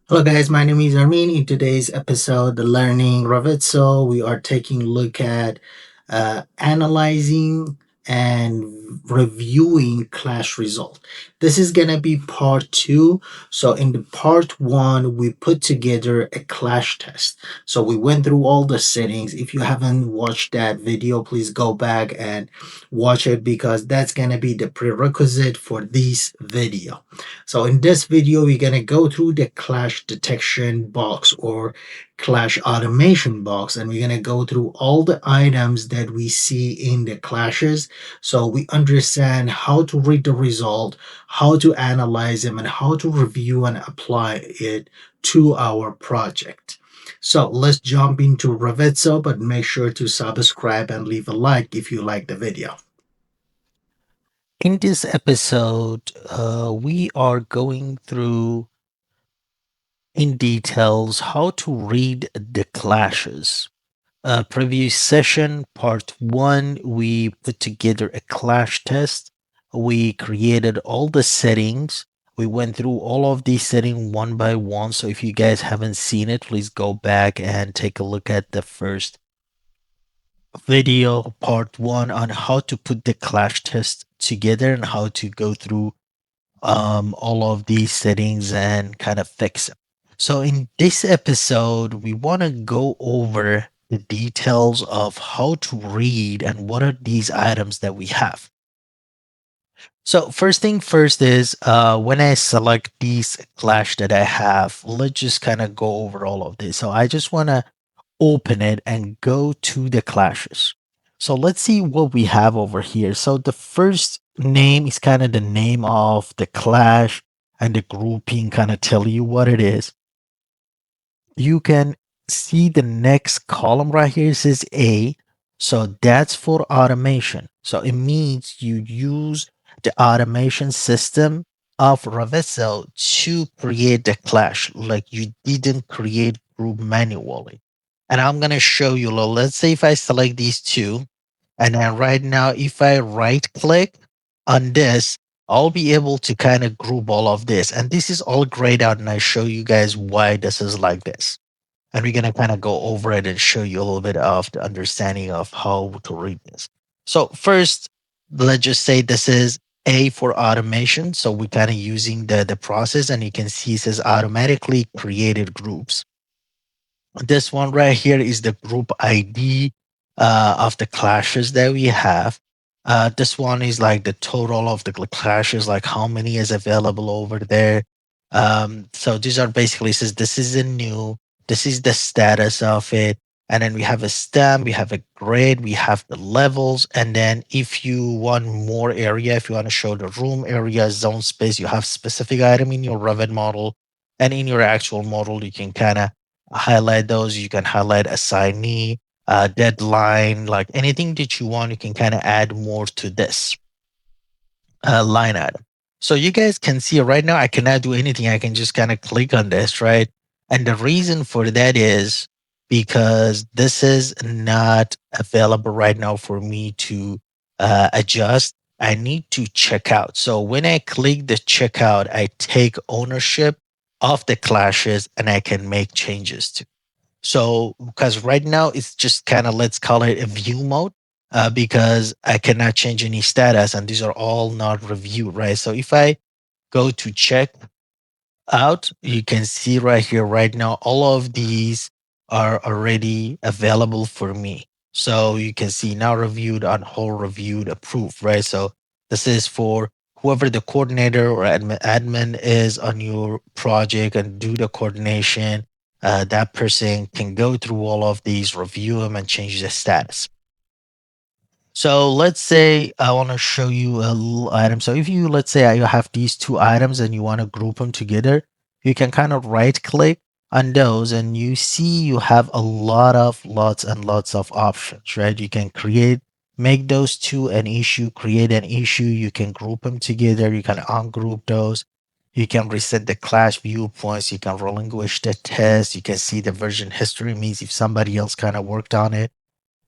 Hello guys, my name is Armin. In today's episode, the Learning Revizto, we are taking a look at analyzing and reviewing clash result. This is gonna be part two. So in the part one, we put together a clash test. So we went through all the settings. If you haven't watched that video, please go back and watch it because that's gonna be the prerequisite for this video. So in this video, we're going to go through the clash detection box or clash automation box, and we're going to go through all the items that we see in the clashes. So we understand how to read the result, how to analyze them, and how to review and apply it to our project. So let's jump into Revizto, but make sure to subscribe and leave a like if you like the video. In this episode, we are going through in details how to read the clashes. Previous session, part one, we put together a clash test. We created all the settings. We went through all of these settings one by one. So if you guys haven't seen it, please go back and take a look at the first video, part one, on how to put the clash test together and how to go through all of these settings and kind of fix them. So in this episode, we want to go over the details of how to read and what are these items that we have. So first thing first is when I select these clash that I have, let's just kind of go over all of this. So I just want to open it and go to the clashes. So let's see what we have over here. So the first name is kind of the name of the clash, and the grouping kind of tell you what it is. You can see the next column right here says A. So that's for automation. So it means you use the automation system of Revizto to create the clash. Like you didn't create group manually. And I'm going to show you, let's say if I select these two, and then right now, if I right click on this, I'll be able to kind of group all of this. And this is all grayed out. And I show you guys why this is like this. And we're going to kind of go over it and show you a little bit of the understanding of how to read this. So first, let's just say this is A for automation. So we're kind of using the process, and you can see it says automatically created groups. This one right here is the group ID of the clashes that we have. This one is like the total of the clashes, like how many is available over there. So these are basically says this is a new, this is the status of it. And then we have a stamp, we have a grade, we have the levels. And then if you want more area, if you want to show the room area, zone space, you have specific item in your Revit model. And in your actual model, you can kind of highlight those. You can highlight assignee, deadline, like anything that you want. You can kind of add more to this line item. So you guys can see right now, I cannot do anything. I can just kind of click on this, right? And the reason for that is because this is not available right now for me to adjust. I need to check out. So when I click the checkout, I take ownership of the clashes and I can make changes to. So, because right now it's just kind of, let's call it a view mode, because I cannot change any status and these are all not reviewed, right? So if I go to check out, you can see right here, right now, all of these are already available for me. So you can see now reviewed, on hold, reviewed, approved, right? So this is for whoever the coordinator or admin is on your project and do the coordination. That person can go through all of these, review them, and change the status. So let's say I want to show you a little item. So if you, let's say you have these two items and you want to group them together, you can kind of right click on those and you see you have a lots and lots of options, right? You can create, make those two an issue, create an issue. You can group them together. You can ungroup those. You can reset the clash viewpoints. You can relinquish the test. You can see the version history, means if somebody else kind of worked on it.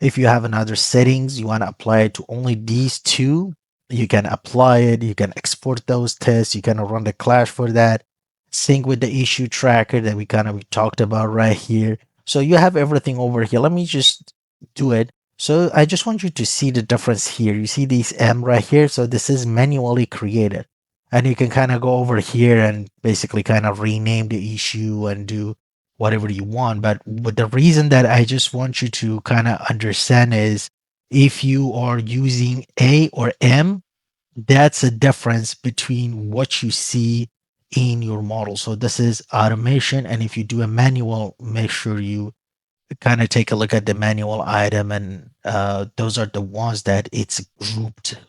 If you have another settings, you want to apply it to only these two, you can apply it. You can export those tests. You can run the clash for that. sync with the issue tracker that we kind of talked about right here. So you have everything over here. Let me just do it. So I just want you to see the difference here. You see these M right here. So this is manually created. And you can kind of go over here and basically kind of rename the issue and do whatever you want. But the reason that I just want you to kind of understand is if you are using A or M, that's a difference between what you see in your model. So this is automation. And if you do a manual, make sure you kind of take a look at the manual item. And those are the ones that it's grouped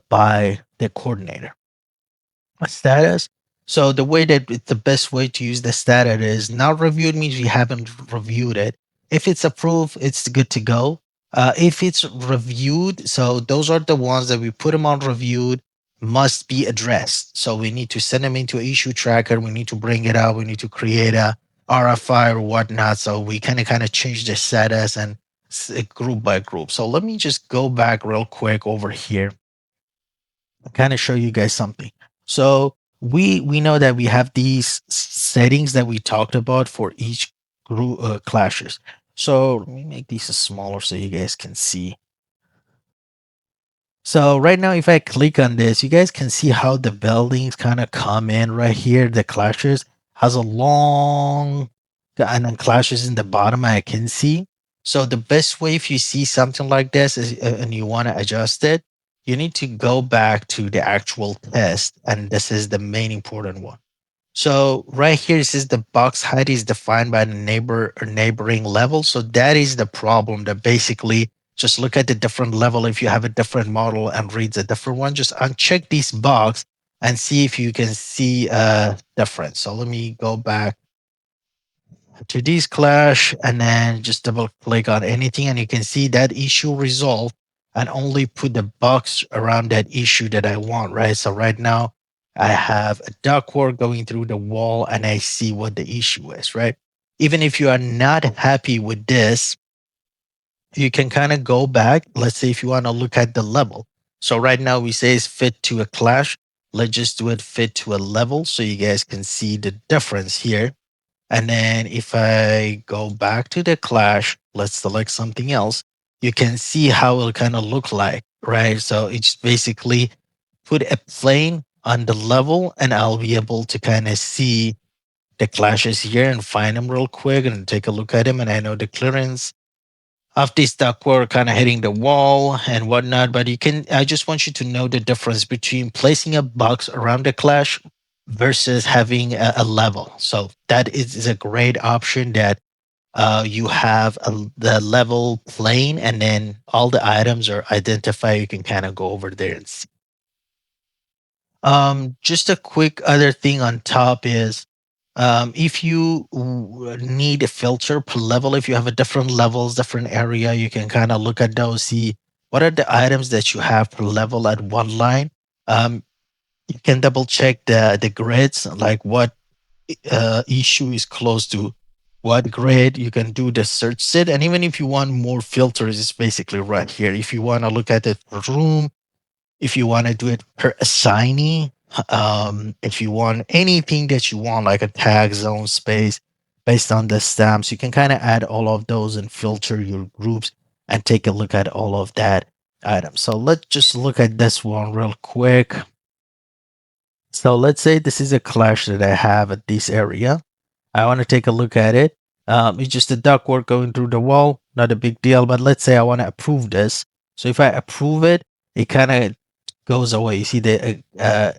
by the coordinator. A status. So the way that the best way to use the status is not reviewed means you haven't reviewed it. If it's approved, it's good to go. If it's reviewed, so those are the ones that we put them on reviewed must be addressed. So we need to send them into an issue tracker. We need to bring it up. We need to create a RFI or whatnot. So we kind of change the status and group by group. So let me just go back real quick over here kind of show you guys something. So we know that we have these settings that we talked about for each group clashes. So let me make these smaller so you guys can see. So right now, if I click on this, you guys can see how the buildings kind of come in right here. The clashes has a long and then clashes in the bottom I can see. So the best way if you see something like this is, and you want to adjust it, you need to go back to the actual test. And this is the main important one. So right here, it says the box height is defined by the neighbor or neighboring level. So that is the problem that basically just look at the different level. If you have a different model and reads a different one, just uncheck this box and see if you can see a difference. So let me go back to this clash and then just double click on anything and you can see that issue resolved and only put the box around that issue that I want, right? So right now I have a ductwork going through the wall and I see what the issue is, right? Even if you are not happy with this, you can kind of go back. Let's say if you want to look at the level. So right now we say it's fit to a clash. Let's just do it fit to a level so you guys can see the difference here. And then if I go back to the clash, let's select something else, you can see how it'll kind of look like, right? So it's basically put a plane on the level and I'll be able to kind of see the clashes here and find them real quick and take a look at them. And I know the clearance of this ductwork kind of hitting the wall and whatnot. But I just want you to know the difference between placing a box around the clash versus having a level. So that is a great option that you have the level plane and then all the items are identified. You can kind of go over there and see. Just a quick other thing on top is if you need a filter per level, if you have a different levels, different area, you can kind of look at those, see what are the items that you have per level at one line. Um, you can double check the grids, like what issue is close to what grid. You can do the search set, and even if you want more filters, it's basically right here. If you want to look at it per room, if you want to do it per assignee, if you want anything that you want, like a tag zone space based on the stamps, you can kind of add all of those and filter your groups and take a look at all of that item. So let's just look at this one real quick. So let's say this is a clash that I have at this area. I want to take a look at it. It's just a ductwork going through the wall, not a big deal. But let's say I want to approve this. So if I approve it, it kind of goes away. You see the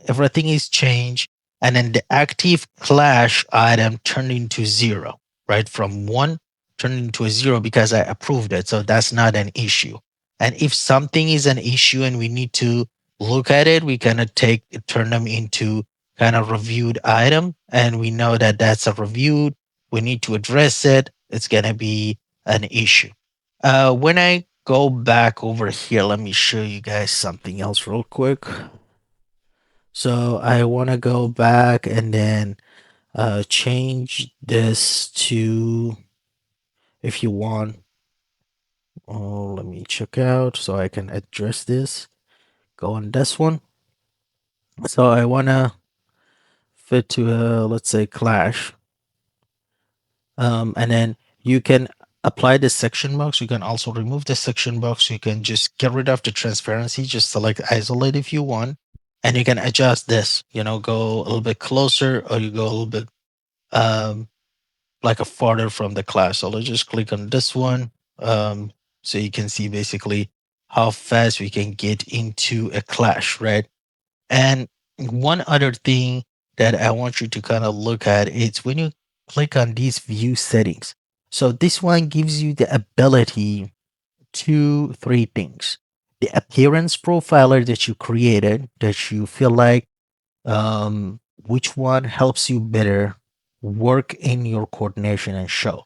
everything is changed, and then the active clash item turned into zero, right? From one turned into a zero because I approved it. So that's not an issue. And if something is an issue and we need to look at it, we kind of turn them into kind of reviewed item, and we know that that's a reviewed. We need to address it. It's gonna be an issue. When I go back over here, let me show you guys something else real quick. So I want to go back and then change this to, if you want, oh, let me check out so I can address this. Go on this one. So I want to it to let's say Clash, and then you can apply the section box. You can also remove the section box. You can just get rid of the transparency, just select isolate if you want, and you can adjust this, go a little bit closer, or you go a little bit um, like a farther from the class. So let's just click on this one, so you can see basically how fast we can get into a clash, right? And one other thing that I want you to kind of look at is when you click on these view settings. So this one gives you the ability to three things: the appearance profiler that you created, that you feel like which one helps you better work in your coordination and show.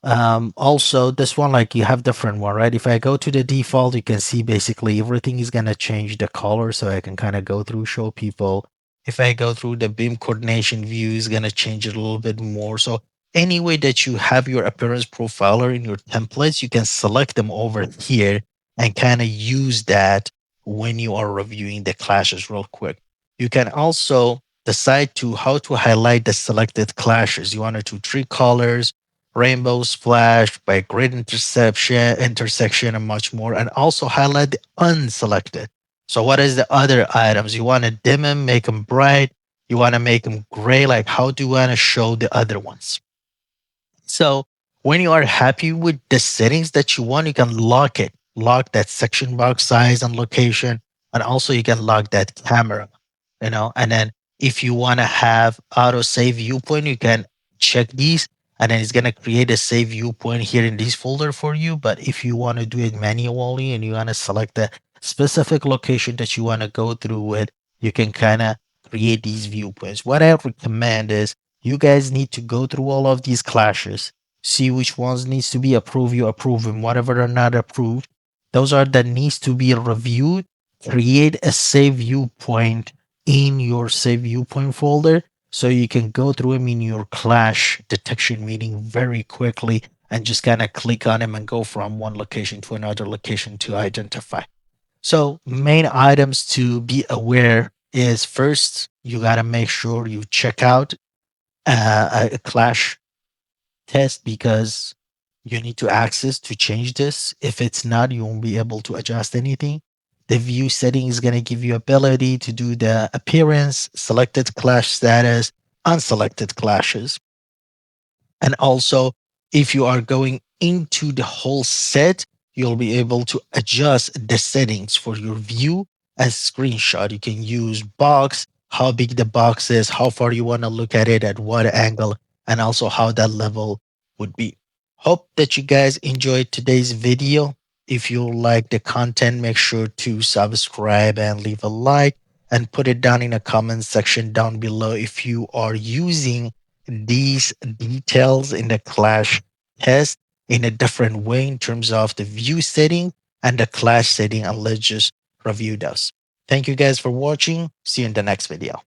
Also, this one, like, you have different one, right? If I go to the default, you can see basically everything is gonna change the color, so I can kind of go through, show people. If I go through the beam coordination view, is gonna change it a little bit more. So any way that you have your appearance profiler in your templates, you can select them over here and kind of use that when you are reviewing the clashes real quick. You can also decide to how to highlight the selected clashes. You want it to three colors, rainbow splash, by grid intersection, and much more. And also highlight the unselected. So what is the other items? You want to dim them, make them bright. You want to make them gray. Like, how do you want to show the other ones? So when you are happy with the settings that you want, you can lock it, lock that section box size and location. And also you can lock that camera, and then if you want to have auto save viewpoint, you can check these, and then it's going to create a save viewpoint here in this folder for you. But if you want to do it manually and you want to select the specific location that you want to go through with, you can kind of create these viewpoints. What I recommend is you guys need to go through all of these clashes, see which ones needs to be approved, you approve them. Whatever are not approved, those are that needs to be reviewed. Create a save viewpoint in your save viewpoint folder, so you can go through them in your clash detection meeting very quickly and just kind of click on them and go from one location to another location to identify. So main items to be aware is, first, you got to make sure you check out a clash test, because you need to access to change this. If it's not, you won't be able to adjust anything. The view setting is going to give you ability to do the appearance, selected clash status, unselected clashes. And also, if you are going into the whole set, you'll be able to adjust the settings for your view as screenshot. You can use box, how big the box is, how far you want to look at it, at what angle, and also how that level would be. Hope that you guys enjoyed today's video. If you like the content, make sure to subscribe and leave a like, and put it down in a comment section down below if you are using these details in the clash test in a different way in terms of the view setting and the clash setting, and let's just review those. Thank you guys for watching. See you in the next video.